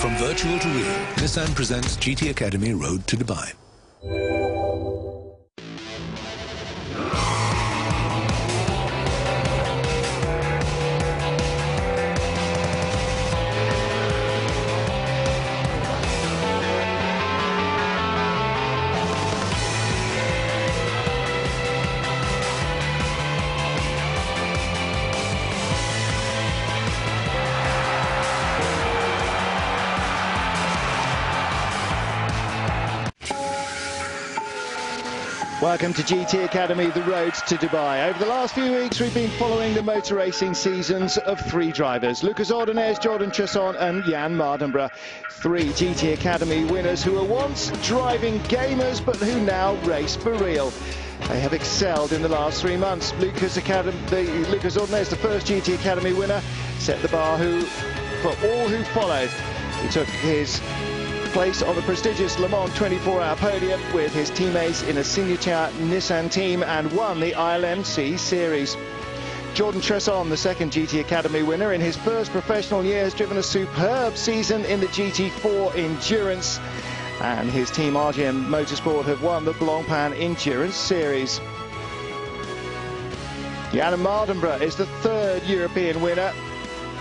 From virtual to real, Nissan presents GT Academy Road to Dubai. Welcome to GT Academy, the road to Dubai. Over the last few weeks, we've been following the motor racing seasons of three drivers: Lucas Ordóñez, Jordan Tresson and Jan Mardenborough. Three GT Academy winners who were once driving gamers, but who now race for real. They have excelled in the last 3 months. Lucas Ordóñez, the first GT Academy winner, set the bar for all who followed. He took his place on the prestigious Le Mans 24-hour podium with his teammates in a signature Nissan team and won the ILMC series. Jordan Tresson, the second GT Academy winner in his first professional year, has driven a superb season in the GT4 Endurance, and his team RGM Motorsport have won the Blancpain Endurance series. Jan Mardenborough is the third European winner,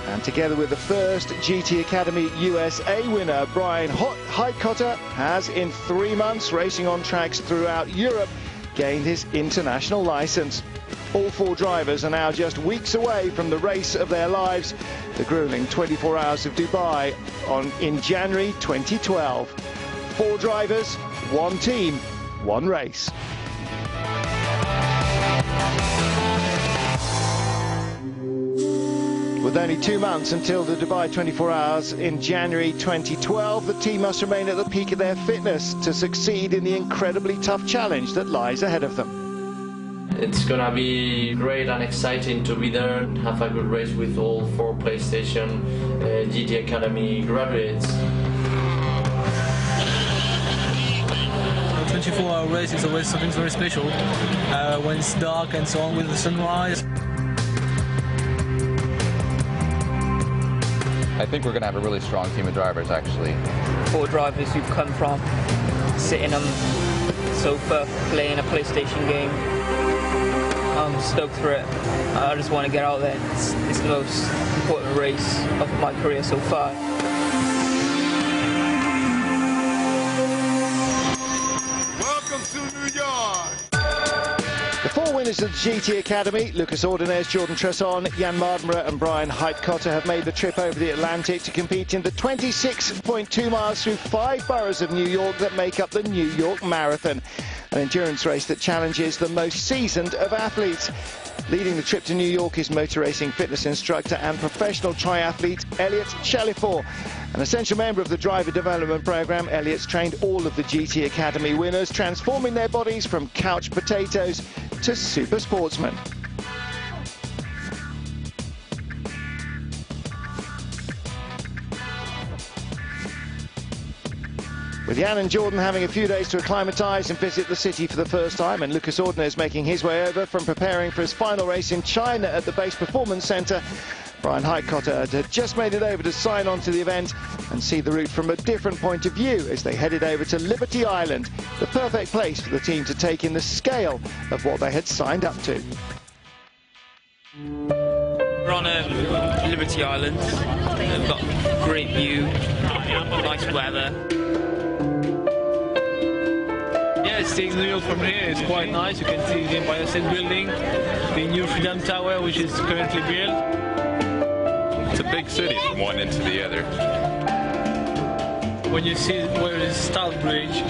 and together with the first GT Academy USA winner, Brian Heitkotter, has in 3 months racing on tracks throughout Europe gained his international license. All four drivers are now just weeks away from the race of their lives, the grueling 24 Hours of Dubai in January 2012. 4 drivers, 1 team, 1 race. With only 2 months until the Dubai 24 Hours in January 2012, the team must remain at the peak of their fitness to succeed in the incredibly tough challenge that lies ahead of them. It's gonna be great and exciting to be there and have a good race with all 4 PlayStation GT Academy graduates. A 24-hour race is always something very special when it's dark and so on with the sunrise. I think we're going to have a really strong team of drivers, actually. 4 drivers who've come from sitting on the sofa playing a PlayStation game. I'm stoked for it. I just want to get out there. It's the most important race of my career so far. Welcome to New York. The 4 winners of the GT Academy, Lucas Ordóñez, Jordan Tresson, Jan Mardenborough and Brian Heitkotter, have made the trip over the Atlantic to compete in the 26.2 miles through 5 boroughs of New York that make up the New York Marathon, an endurance race that challenges the most seasoned of athletes. Leading the trip to New York is motor racing fitness instructor and professional triathlete Elliot Chalifort. An essential member of the driver development program, Elliot's trained all of the GT Academy winners, transforming their bodies from couch potatoes to super sportsmen. With Jan and Jordan having a few days to acclimatise and visit the city for the first time, and Lucas Ordóñez making his way over from preparing for his final race in China at the Base Performance Centre, Brian Heitkotter had just made it over to sign on to the event and see the route from a different point of view as they headed over to Liberty Island, the perfect place for the team to take in the scale of what they had signed up to. We're on Liberty Island. We've got a great view, nice weather. Yeah, seeing New York from here is quite nice. You can see the Empire State Building, the new Freedom Tower, which is currently built. It's a big city from one end to the other. When you see where is Stourbridge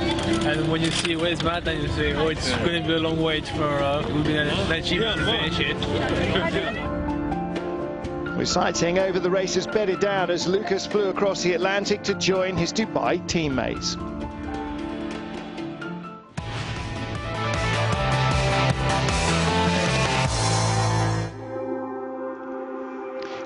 and when you see West Manhattan, you say, oh, it's going to be a long wait for we'll be an achievement to finish it. With sightseeing over, the race has bedded down as Lucas flew across the Atlantic to join his Dubai teammates.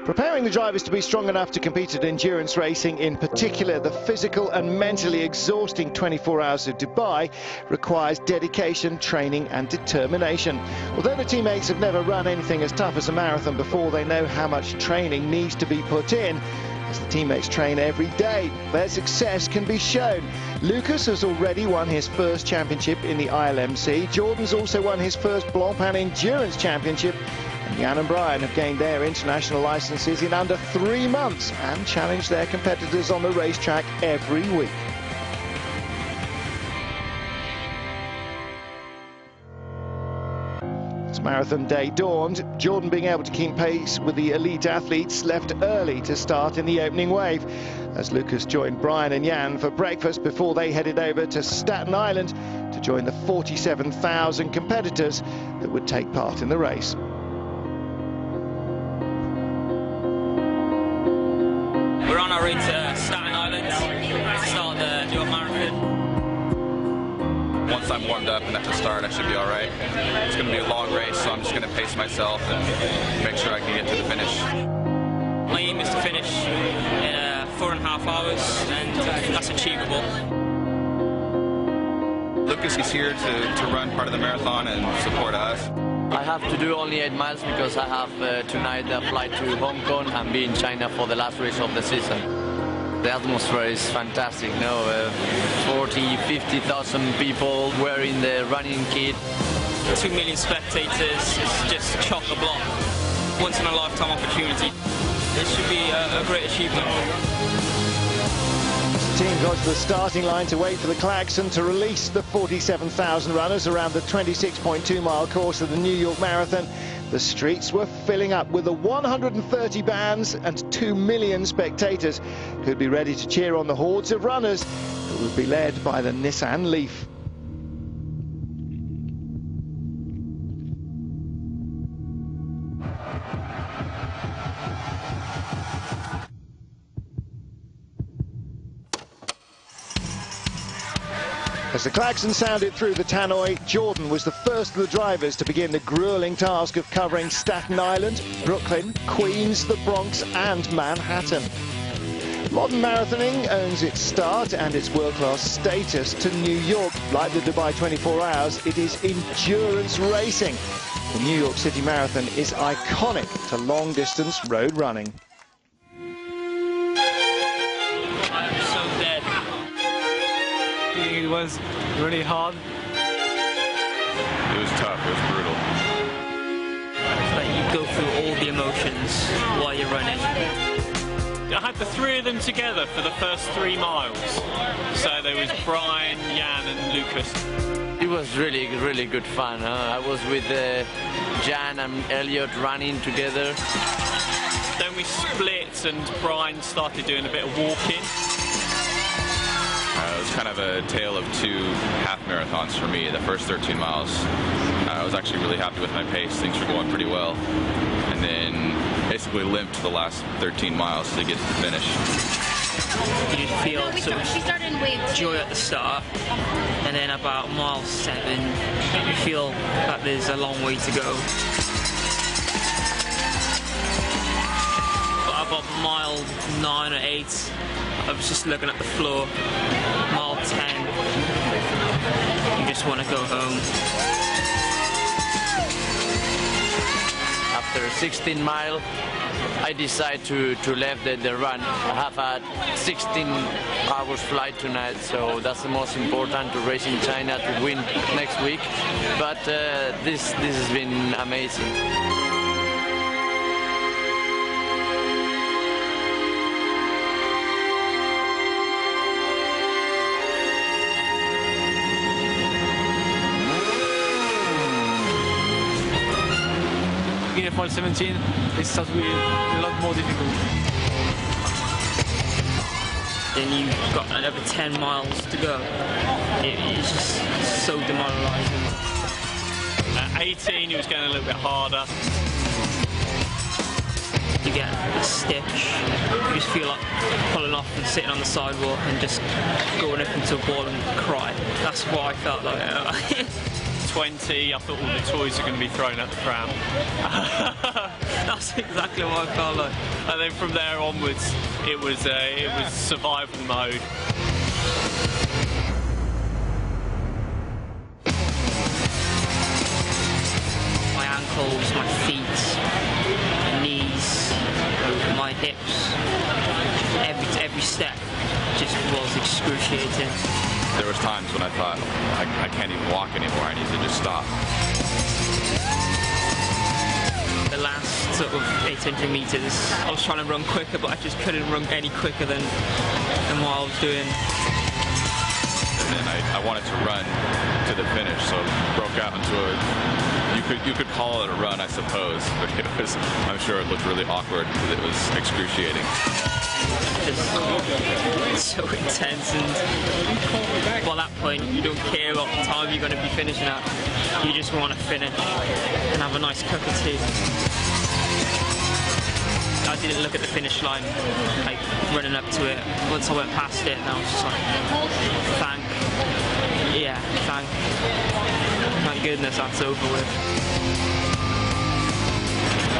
Preparing the drivers to be strong enough to compete at endurance racing, in particular the physical and mentally exhausting 24 Hours of Dubai, requires dedication, training and determination. Although the teammates have never run anything as tough as a marathon before, they know how much training needs to be put in. As the teammates train every day, their success can be shown. Lucas has already won his first championship in the ILMC. Jordan's also won his first Blancpain Endurance Championship. And Jan and Brian have gained their international licenses in under 3 months and challenged their competitors on the racetrack every week. As marathon day dawned, Jordan being able to keep pace with the elite athletes left early to start in the opening wave, as Lucas joined Brian and Jan for breakfast before they headed over to Staten Island to join the 47,000 competitors that would take part in the race. We're on our way to Staten Island to start the New York Marathon. Once I'm warmed up and at the start, I should be all right. It's going to be a long race, so I'm just going to pace myself and make sure I can get to the finish. My aim is to finish in 4.5 hours, and that's achievable. Lucas is here to run part of the marathon and support us. I have to do only 8 miles because I have tonight a flight to Hong Kong and be in China for the last race of the season. The atmosphere is fantastic, 40, 50,000 people wearing the running kit. 2 million spectators, it's just chock-a-block. Once in a lifetime opportunity. This should be a great achievement. The team got to the starting line to wait for the klaxon to release the 47,000 runners around the 26.2-mile course of the New York Marathon. The streets were filling up with the 130 bands and 2 million spectators who'd be ready to cheer on the hordes of runners that would be led by the Nissan Leaf. As the klaxon sounded through the tannoy, Jordan was the first of the drivers to begin the grueling task of covering Staten Island, Brooklyn, Queens, the Bronx and Manhattan. Modern marathoning owns its start and its world-class status to New York. Like the Dubai 24 Hours, it is endurance racing. The New York City Marathon is iconic to long-distance road running. It was really hard. It was tough, it was brutal. It's like you go through all the emotions while you're running. I had the 3 of them together for the first 3 miles. So there was Brian, Jan and Lucas. It was really, really good fun. I was with Jan and Elliot running together. Then we split and Brian started doing a bit of walking. It was kind of a tale of 2 half marathons for me. The first 13 miles, I was actually really happy with my pace. Things were going pretty well. And then basically limped the last 13 miles to get to the finish. You feel sort of joy at the start, and then about mile 7, you feel that there's a long way to go. But about mile 9 or 8, I was just looking at the floor. Mile 10, you just want to go home. After 16 miles, I decided to leave the run. I have had 16 hours flight tonight, so that's the most important, to race in China to win next week. But this has been amazing. Beginning of mile 17, it starts to be a lot more difficult. Then you've got another 10 miles to go. It's just so demoralising. At 18, it was getting a little bit harder. You get a stitch, you just feel like pulling off and sitting on the sidewalk and just going up into a ball and cry. That's what I felt like. 20, I thought all the toys are going to be thrown at the pram. That's exactly what I felt like. And then from there onwards, it was survival mode. My ankles, my feet, my knees, my hips, step just was excruciating. There was times when I thought, I can't even walk anymore, I need to just stop. The last sort of 800 meters, I was trying to run quicker, but I just couldn't run any quicker than what I was doing. And then I wanted to run to the finish, so broke out into you could call it a run, I suppose, but it was, I'm sure it looked really awkward because it was excruciating. Just so intense, and by that point you don't care what time you're going to be finishing at. You just want to finish and have a nice cup of tea. I didn't look at the finish line, like running up to it. Once I went past it, and I was just like, thank goodness that's over with.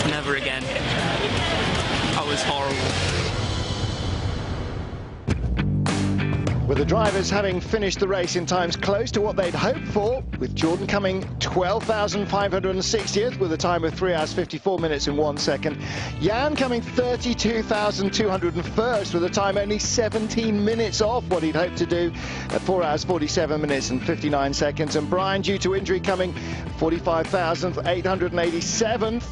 Never again. That was horrible. With the drivers having finished the race in times close to what they'd hoped for, with Jordan coming 12,560th with a time of 3 hours 54 minutes and 1 second. Jan coming 32,201st with a time only 17 minutes off what he'd hoped to do at 4 hours 47 minutes and 59 seconds. And Brian, due to injury, coming 45,887th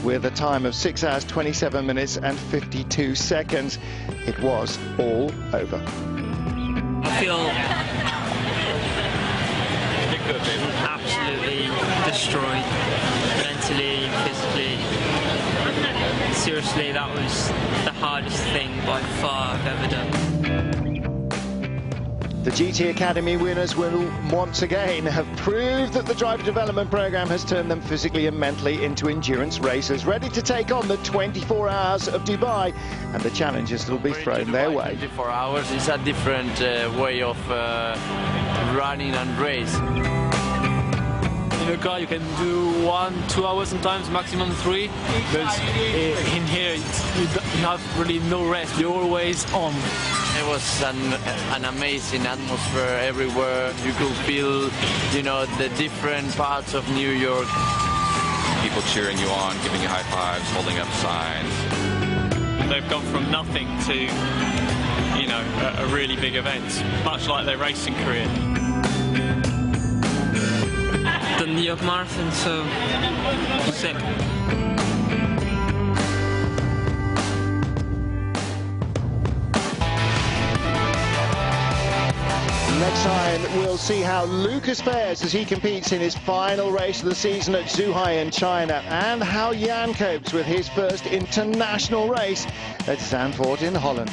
with a time of 6 hours 27 minutes and 52 seconds. It was all over. I feel absolutely destroyed, mentally, physically. Seriously, that was the hardest thing by far I've ever done. The GT Academy winners will once again have proved that the driver development program has turned them physically and mentally into endurance racers, ready to take on the 24 hours of Dubai and the challenges that will be thrown their way. 24 hours is a different way of running and race. In a car you can do 1-2 hours, sometimes maximum 3, but in here you have really no rest, you're always on. It was an amazing atmosphere everywhere. You could feel, you know, the different parts of New York. People cheering you on, giving you high fives, holding up signs. They've gone from nothing to, you know, a really big event, much like their racing career. The New York Marathon, so sick. Next time, we'll see how Lucas fares as he competes in his final race of the season at Zhuhai in China, and how Jan copes with his first international race at Zandvoort in Holland.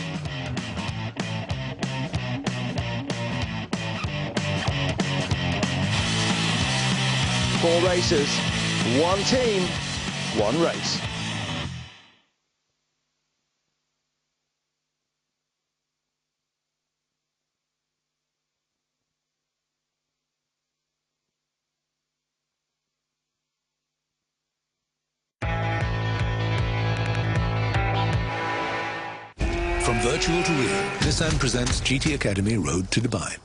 Four racers, one team, one race. From virtual to real, Nissan presents GT Academy Road to Dubai.